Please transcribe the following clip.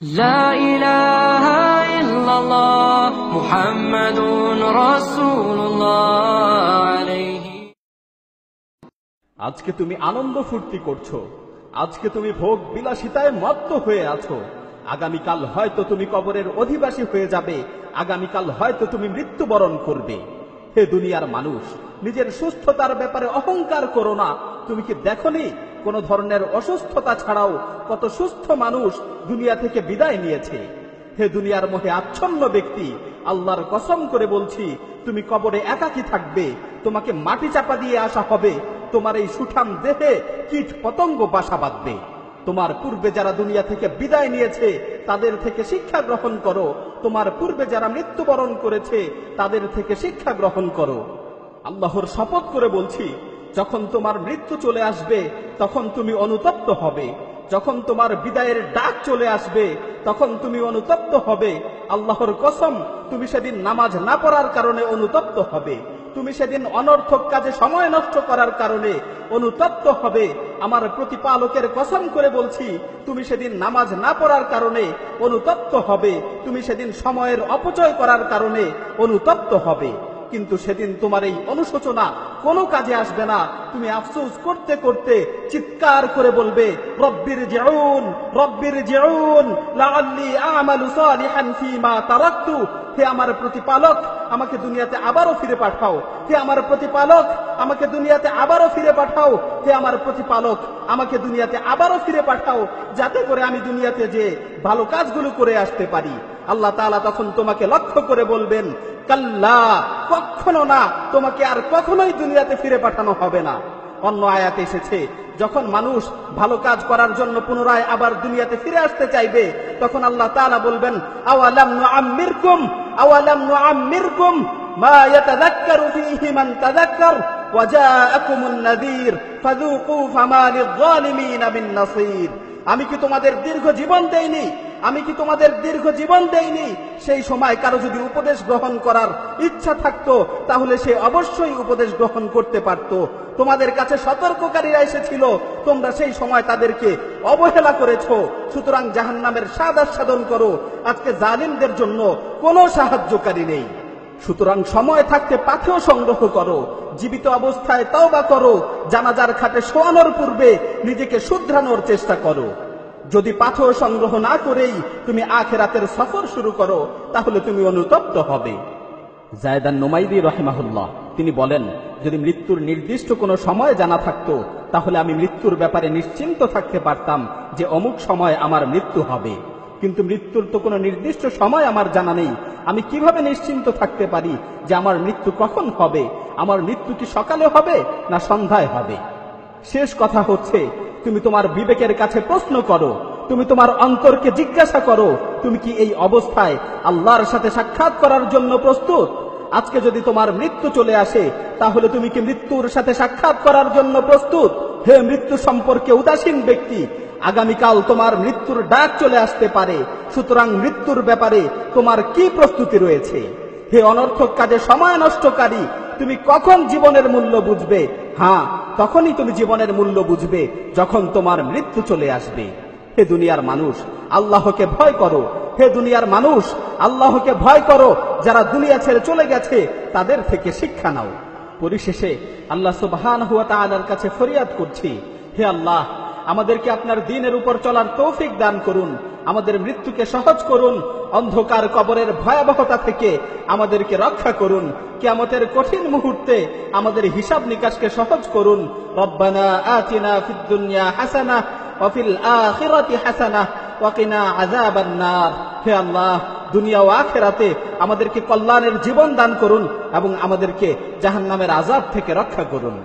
لا إله إلا الله محمد رسول الله عليه। আজকে তুমি আনন্দ ফুর্তি করছো, আজকে তুমি ভোগ বিলাসিতায় মত্ত হয়ে আছো। আগামীকাল হয়তো তুমি কবরের অধিবাসী হয়ে যাবে, আগামীকাল হয়তো তুমি মৃত্যুবরণ করবে। হে দুনিয়ার মানুষ, নিজের সুস্থতার ব্যাপারে অহংকার করো না। তুমি কি দেখোনি কোন ধরনের অসুস্থতা ছাড়াও কত সুস্থ মানুষ দুনিয়া থেকে বিদায় নিয়েছে? হে দুনিয়ার মোহে আচ্ছন্ন ব্যক্তি, আল্লাহর কসম করে বলছি, তুমি কবরে একাকী থাকবে, তোমাকে মাটি চাপা দিয়ে আসা হবে, তোমার এই সুঠাম দেহে কীট পতঙ্গ বাসা বাঁধবে। তোমার পূর্বে যারা দুনিয়া থেকে বিদায় নিয়েছে তাদের থেকে শিক্ষা গ্রহণ করো, তোমার পূর্বে যারা মৃত্যুবরণ করেছে তাদের থেকে শিক্ষা গ্রহণ করো। আল্লাহর শপথ করে বলছি, যখন তোমার মৃত্যু চলে আসবে তখন তুমি অনুতপ্ত হবে, যখন তোমার বিদায়ের ডাক চলে আসবে তখন তুমি অনুতপ্ত হবে। আল্লাহর কসম, তুমি সেদিন নামাজ না পড়ার কারণে অনুতপ্ত হবে, তুমি সেদিন অনর্থক কাজে সময় নষ্ট করার কারণে অনুতপ্ত হবে। আমার প্রতিপালকের কসম করে বলছি, তুমি সেদিন নামাজ না পড়ার কারণে অনুতপ্ত হবে, তুমি সেদিন সময়ের অপচয় করার কারণে অনুতপ্ত হবে। কিন্তু সেদিন তোমার এই অনুশোচনা কোনো কাজে আসবে না। তুমি আফসোস করতে করতে চিৎকার করে বলবে, রব্বির জিউন রব্বির জিউন লাআল্লি আমালু সালিহান ফীমা তারাকতু। হে আমার প্রতিপালক, আমাকে দুনিয়াতে আবারও ফিরে পাঠাও, হে আমার প্রতিপালক, আমাকে দুনিয়াতে আবারও ফিরে পাঠাও, হে আমার প্রতিপালক, আমাকে দুনিয়াতে আবারও ফিরে পাঠাও, যাতে করে আমি দুনিয়াতে যে ভালো কাজগুলো করে আসতে পারি। আল্লাহ তাআলা তখন তোমাকে লক্ষ্য করে বলবেন, কাল্লা, কখনো না, তোমাকে আর কখনোই দুনিয়াতে ফিরে পাঠানো হবে না। অন্য আয়াতে এসেছে, যখন মানুষ ভালো কাজ করার জন্য পুনরায় আবার দুনিয়াতে ফিরে আসতে চাইবে তখন আল্লাহ তাআলা বলবেন, আওয়ালাম নুআম্মিরকুম মা ইয়াতাযাক্কারু ফীহি মান তাযাক্কার ওয়া জাআকুমুন নাযীর ফাযূকু ফামা লিয-যালিমিনা মিন নাসীর। আমি কি তোমাদের দীর্ঘ জীবন দেইনি? আমি কি তোমাদের দীর্ঘ জীবন দেইনি? সেই সময় কারো যদি উপদেশ গ্রহণ করার ইচ্ছা থাকতো তাহলে সে অবশ্যই উপদেশ গ্রহণ করতে পারত। তোমাদের কাছে সতর্ককারীরা এসেছিল, তোমরা সেই সময় তাদেরকে অবহেলা করেছো। সুতরাং জাহান্নামের স্বাদ আস্বাদন করো, আজকে জালিমদের জন্য কোনো সাহায্যকারী নেই। সুতরাং সময় থাকতে পাথেয় সংগ্রহ করো, জীবিত অবস্থায় তওবা করো, জানাজার খাটে শোয়ানোর পূর্বে নিজেকে শুধরানোর চেষ্টা করো। যদি পাথেয় সংগ্রহ না করেই তুমি আখিরাতের সফর শুরু করো তাহলে তুমি অনুতপ্ত হবে। যায়েদান নুমাইরি রাহিমাহুল্লাহ তিনি বলেন, যদি মৃত্যুর নির্দিষ্ট কোনো সময় জানা থাকতো তাহলে আমি মৃত্যুর ব্যাপারে নিশ্চিন্ত থাকতে পারতাম যে অমুক সময় আমার মৃত্যু হবে। কিন্তু মৃত্যুর তো কোনো নির্দিষ্ট সময় আমার জানা নেই, আমি কিভাবে নিশ্চিন্ত থাকতে পারি যে আমার মৃত্যু কখন হবে? আমার মৃত্যু কি সকালে হবে না সন্ধ্যায় হবে? শেষ কথা হচ্ছে, তুমি তোমার বিবেকের কাছে প্রশ্ন করো, তুমি তোমার অন্তরকে জিজ্ঞাসা করো, তুমি কি এই অবস্থায় আল্লাহর সাথে সাক্ষাৎ করার জন্য প্রস্তুত? আজকে যদি তোমার মৃত্যু চলে আসে তাহলে তুমি কি মৃত্যুর সাথে সাক্ষাৎ করার জন্য প্রস্তুত? হে মৃত্যু সম্পর্কে উদাসীন ব্যক্তি, আগামীকাল তোমার মৃত্যুর ডাক চলে আসতে পারে, সুতরাং মৃত্যুর ব্যাপারে তোমার কি প্রস্তুতি রয়েছে? হে অনর্থক কাজে সময় নষ্টকারী, তুমি কখন জীবনের মূল্য বুঝবে? হ্যাঁ, তখনই তুমি জীবনের মূল্য বুঝবে যখন তোমার মৃত্যু চলে আসবে। হে দুনিয়ার মানুষ, আল্লাহকে ভয় করো। হে দুনিয়ার মানুষ, আল্লাহকে ভয় করো। যারা দুনিয়া ছেড়ে চলে গেছে তাদের থেকে শিক্ষা নাও। পরিশেষে আল্লাহ সুবহানাহু ওয়া তাআলার কাছে ফরিয়াদ করছি, হে আল্লাহ, আমাদেরকে আপনার দ্বীনের উপর চলার তৌফিক দান করুন, আমাদের মৃত্যুকে সহজ করুন, অন্ধকার কবরের ভয়াবহতা থেকে আমাদেরকে রক্ষা করুন, কিয়ামতের কঠিন মুহূর্তে আমাদের হিসাব নিকাশকে সহজ করুন। রব্বানা আতিনা ফিদ দুনিয়া হাসানাহ ওয়া ফিল আখিরাতি হাসানাহ ওয়া কিনা আযাবান নার। হে আল্লাহ, দুনিয়া ও আখিরাতে আমাদেরকে কল্যাণের জীবন দান করুন এবং আমাদেরকে জাহান্নামের আযাব থেকে রক্ষা করুন।